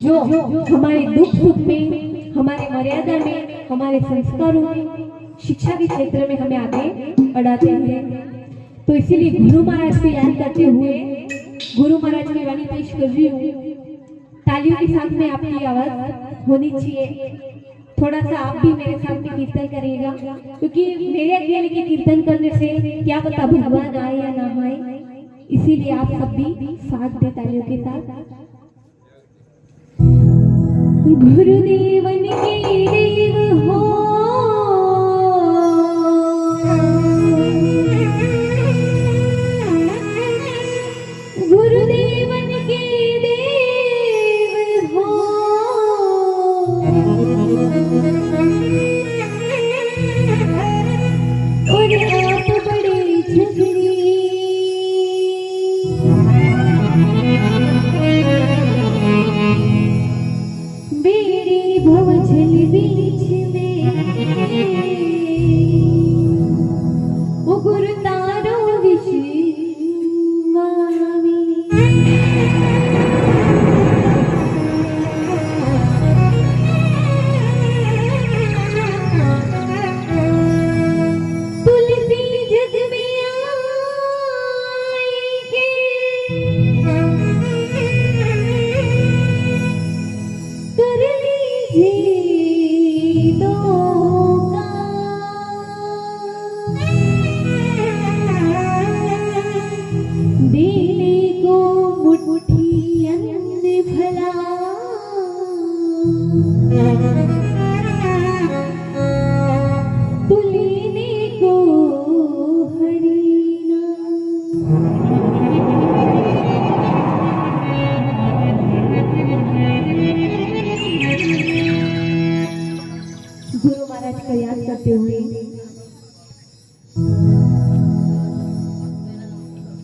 जो हमारे दुख सुख में, हमारे मर्यादा में, हमारे संस्कारों में, शिक्षा के क्षेत्र में हमें आगे बढ़ाते हैं। तो इसीलिए गुरु महाराज को याद करते हुए गुरु महाराज की वाणी पेश कर रही हूँ। तालियों के साथ में आपकी आवाज होनी चाहिए। थोड़ा सा आप भी मेरे साथ में कीर्तन करिएगा, क्योंकि मेरे अकेले के कीर्तन करने से क्या पता भगवान आए या ना आए, इसीलिए आप सब भी साथ दे तालियों के साथ। गुरुदेवन के देव हो, गुरुदेवन के देव हो, और आप बड़े झगड़ी, बेड़ी भवजल बीच में, ओ गुरु तारो विश्वामी।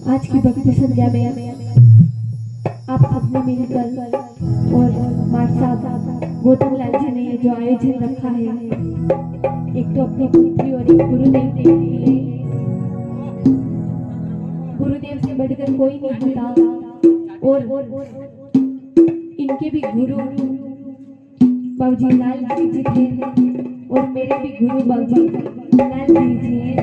आज की भक्ति संध्या में आप सबने मिलकर और मार साहब गौतम लाल जी ने जो आयोजन रखा है, एक तो अपनी पुत्री और एक गुरुदेव के लिए। गुरुदेव से बढ़कर कोई नहीं होता, और इनके भी गुरु बाबूजी लाल जी थे, और मेरे भी गुरु बाबूजी लाल जी हैं।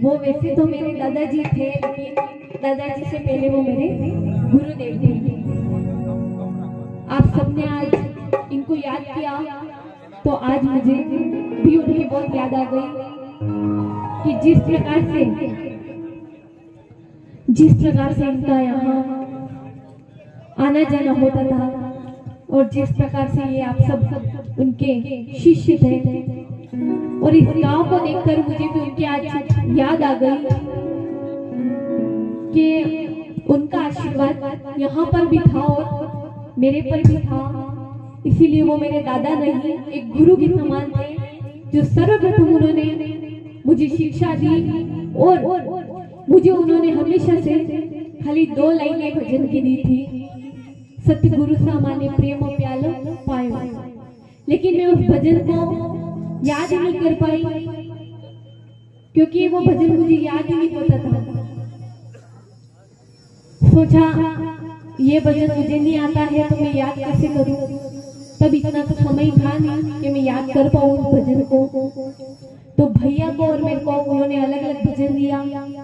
वो वैसे तो मेरे दादाजी थे, लेकिन दादाजी से पहले वो मेरे गुरुदेव थे। आप सबने आज इनको याद किया, तो आज मुझे भी उनकी बहुत याद आ गई कि जिस प्रकार से इनका यहाँ आना जाना होता था, और जिस प्रकार से ये आप सब उनके शिष्य थे, और इस गांव को देखकर मुझे भी उनकी आज याद आ गई कि उनका आशीर्वाद यहाँ पर भी था और मेरे पर भी था। इसीलिए वो मेरे दादा नहीं, एक गुरु के समान थे, जो सर्वप्रथम उन्होंने मुझे शिक्षा दी, और मुझे उन्होंने हमेशा से खाली 2 लाइनें भजन की दी थी, सतगुरु सामान्य प्रेम प्यालो पायो। लेकिन मैं उस भजन को याद नहीं कर पाई, क्योंकि वो भजन मुझे याद ही नहीं होता था। सोचा ये भजन मुझे नहीं आता है तो मैं याद कैसे करूं। तब इतना तो समय था नहीं कि मैं याद कर पाऊं उस भजन को। तो भैया को और मेरे को उन्होंने अलग अलग भजन दिया,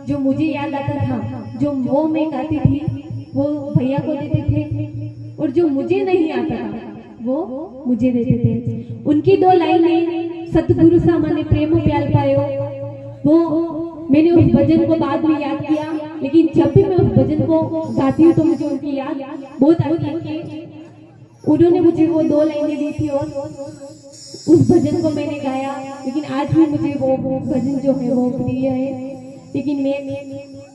जो मुझे याद आता था, जो वो मैं गाती थी वो भैया को देते थे, और जो मुझे नहीं आता था वो मुझे देते थे। उनकी 2 लाइनें सतगुरु सामान्य प्रेम प्याल पायो, वो मैंने उस भजन को बाद में याद किया, लेकिन जब भी मैं उस भजन को गाती हूँ तो मुझे उनकी याद बहुत आती है। उन्होंने मुझे वो 2 लाइनें दी थी और उस भजन को मैंने गाया, लेकिन आज भी मुझे वो भजन जो है वो प्रिय है। लेकिन मैं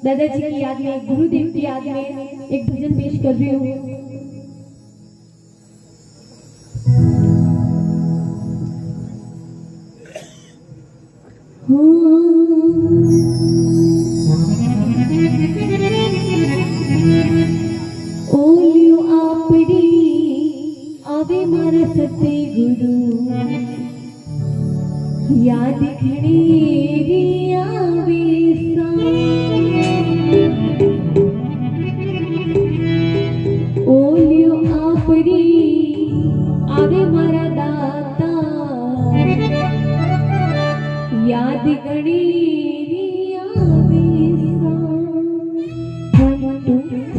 दादाजी की याद में, गुरुदेव की याद में एक भजन पेश कर रही हूँ। ओलियो आपरी आवे मारा सते गुरु, याद खड़ी आवे सा। ओलियो आपरी याद घणी आवे सा। 1 2 3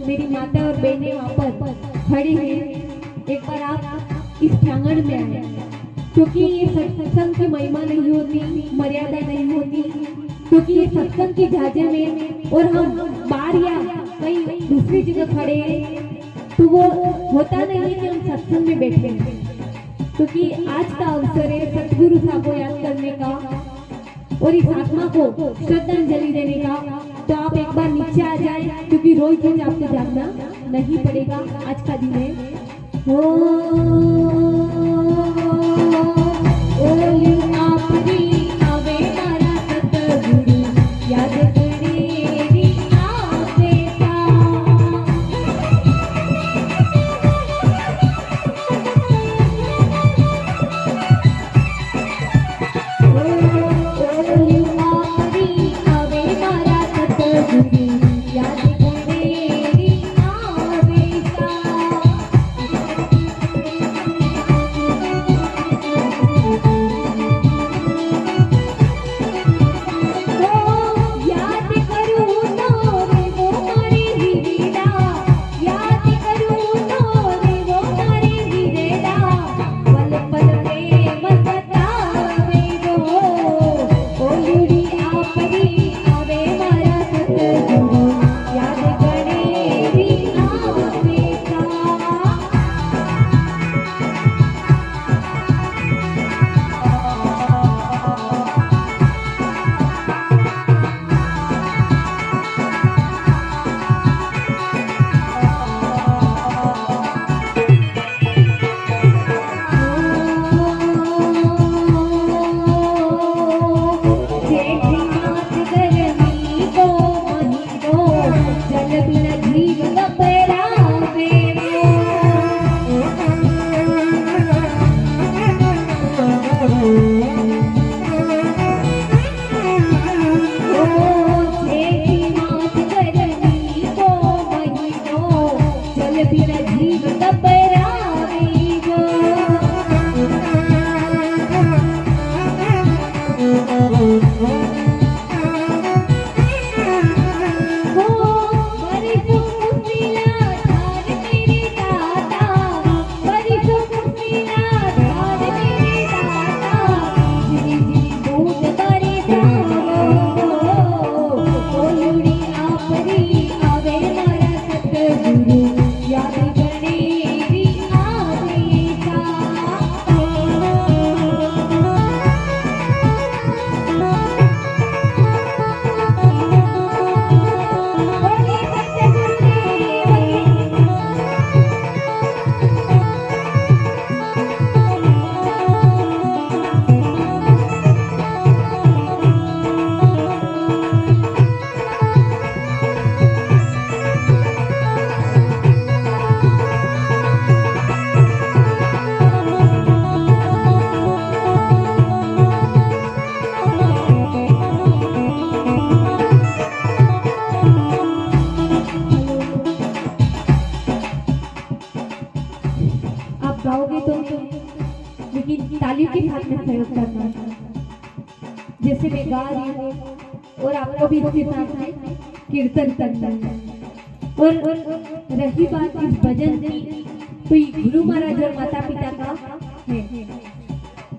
मेरी माता और बहनें वहाँ पर खड़ी हैं। एक बार आप इस प्रांगण में आए, क्योंकि ये सत्संग की महिमा नहीं होती, मर्यादा नहीं होती, क्योंकि ये सत्संग की झाजे में और हम बाहर या कहीं दूसरी जगह खड़े हैं तो वो होता नहीं है कि हम सत्संग में बैठे हैं। क्योंकि आज का अवसर है सतगुरु साहब को याद करने का और इस आत्मा को श्रद्धांजलि देने का। तो आप एक बार नीचे आ जाए, क्योंकि रोज रोज आपको जागना नहीं पड़ेगा, आज का दिन है। गाओगे तो लेकिन तालियों के साथ में सहयोग करना, जैसे मैं गा रही हूँ और आपको भी इसके साथ में कीर्तन करना है। और रही बात इस भजन की, तो ये गुरु महाराज और माता पिता का है।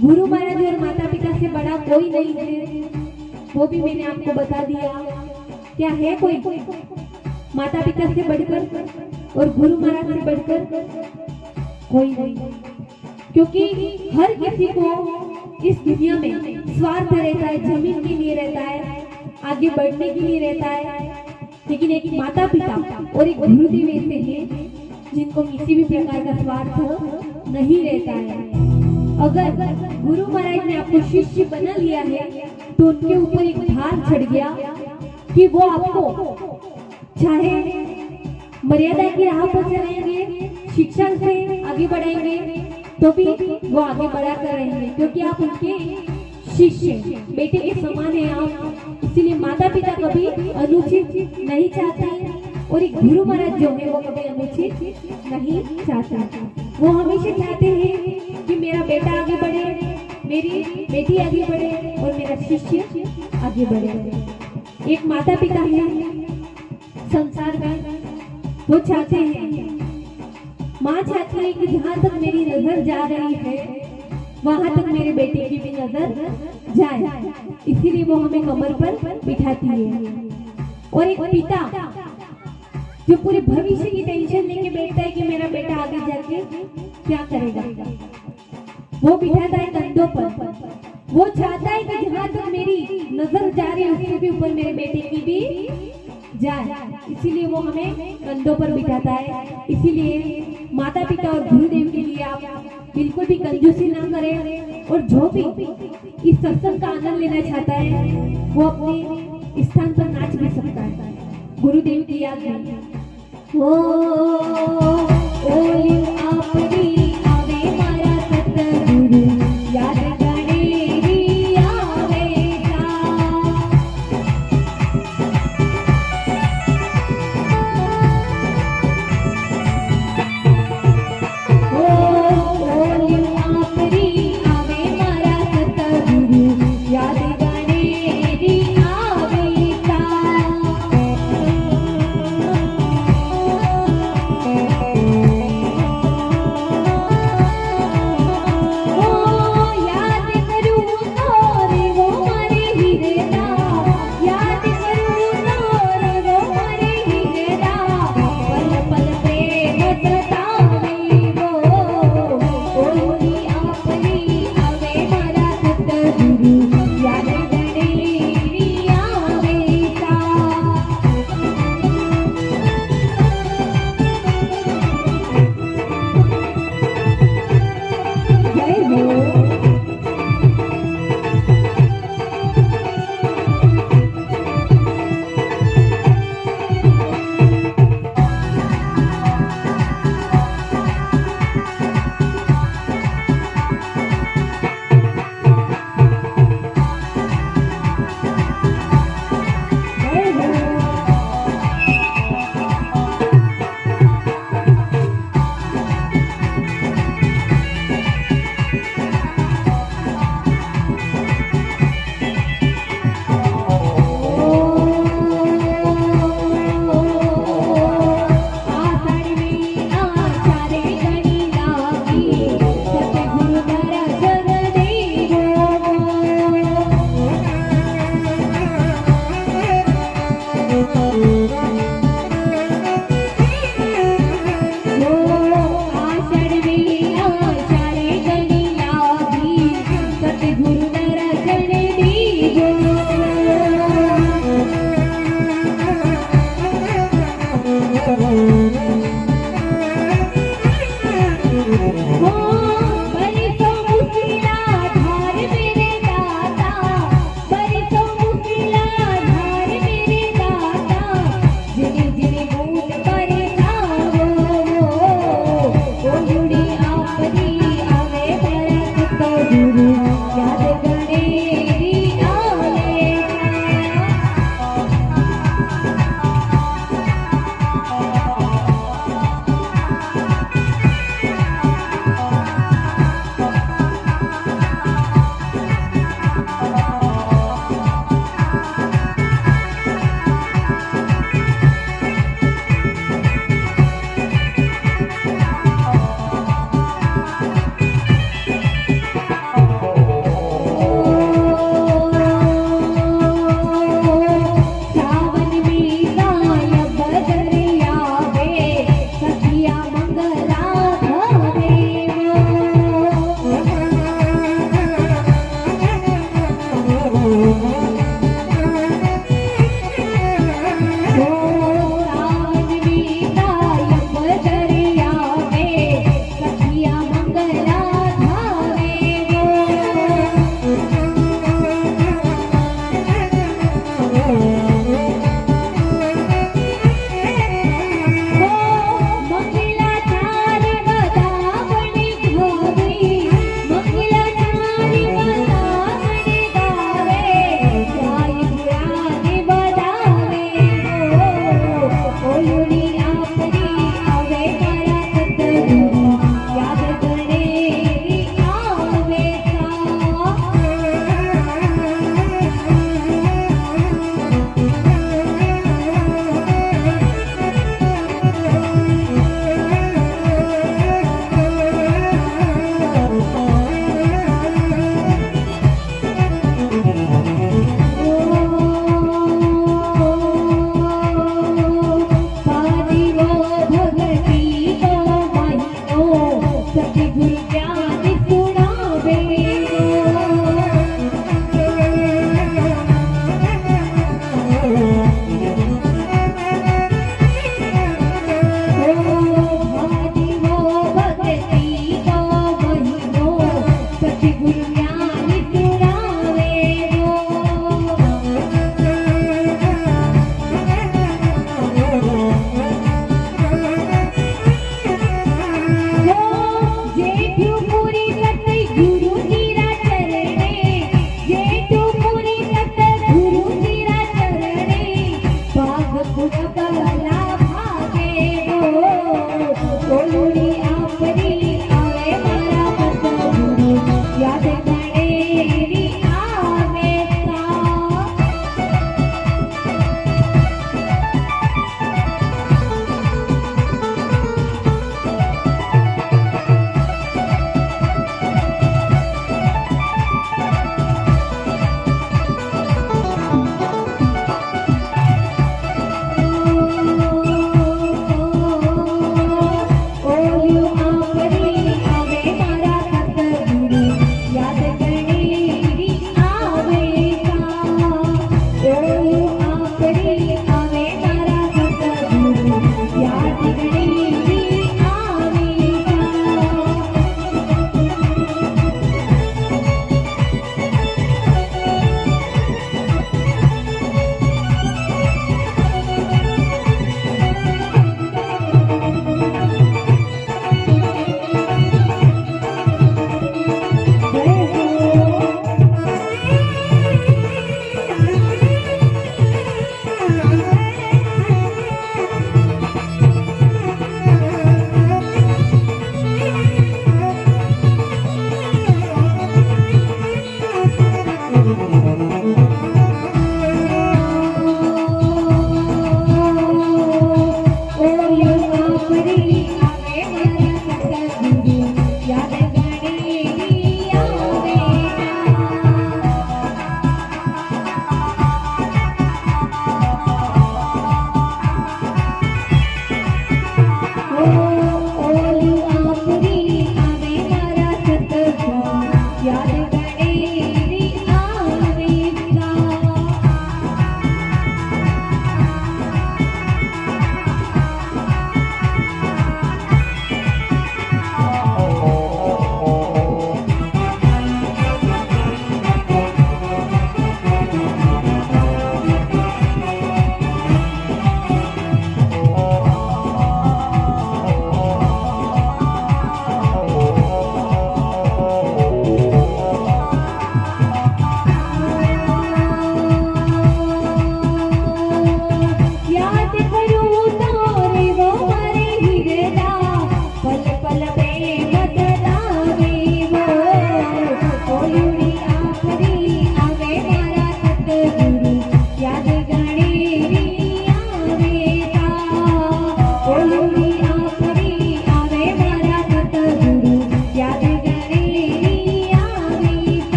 गुरु महाराज और माता पिता से बड़ा कोई नहीं है, वो भी मैंने आपको बता दिया। क्या है कोई माता पिता से बढ़कर और गुरु महाराज से बढ़कर? कोई नहीं, क्योंकि हर किसी को इस दुनिया में स्वार्थ रहता है, जमीन के लिए रहता है, आगे बढ़ने के लिए रहता है। लेकिन एक माता पिता और एक गुरुदेव ऐसे हैं जिनको किसी भी प्रकार का स्वार्थ नहीं रहता है। अगर गुरु महाराज ने आपको शिष्य बना लिया है तो उनके ऊपर एक भार चढ़ गया कि वो आपको चाहे मर्यादा की राह पर चलाएंगे, शिक्षा से आगे बढ़ाएंगे, तो भी वो आगे बढ़ा कर रहेंगे, क्योंकि आप उनके शिष्य बेटे के समान है आप। इसीलिए माता पिता कभी अनुचित नहीं चाहते और एक गुरु महाराज जो है वो कभी अनुचित नहीं चाहते। वो हमेशा चाहते हैं कि मेरा बेटा आगे बढ़े, मेरी बेटी आगे बढ़े और मेरा शिष्य आगे बढ़े। एक माता पिता है संसार में, वो चाहते हैं, माँ चाहती है कि जहाँ तक मेरी नजर जा रही है वहां तक मेरे बेटे की भी नजर जाए, इसीलिए वो हमें कमर पर बिठाती है। और एक पिता जो पूरे भविष्य की टेंशन लेके बैठता है कि मेरा बेटा आगे जाके क्या करेगा, वो बिठाता है कंधों पर। वो चाहता है कि जहां तक मेरी नजर जा रही है उससे भी ऊपर मेरे बेटे की भी जाए, इसीलिए वो हमें कंधों पर बिठाता है। इसीलिए माता पिता और गुरुदेव के लिए आप बिल्कुल भी कंजूसी ना करें, और जो भी इस सत्संग का आनंद लेना चाहता है वो अपने स्थान पर नाच भी सकता है, गुरुदेव की याद में। ओ आपनी आवे मारा सतगुरु याद गणेरी आवे सा। आपनी आवे मारा सतगुरु याद गणेरी आवे सा। याद गणे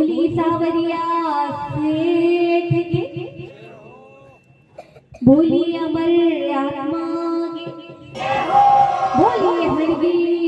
बोली सावरिया सेठ के, बोली अमर आत्मा के, बोली हरगी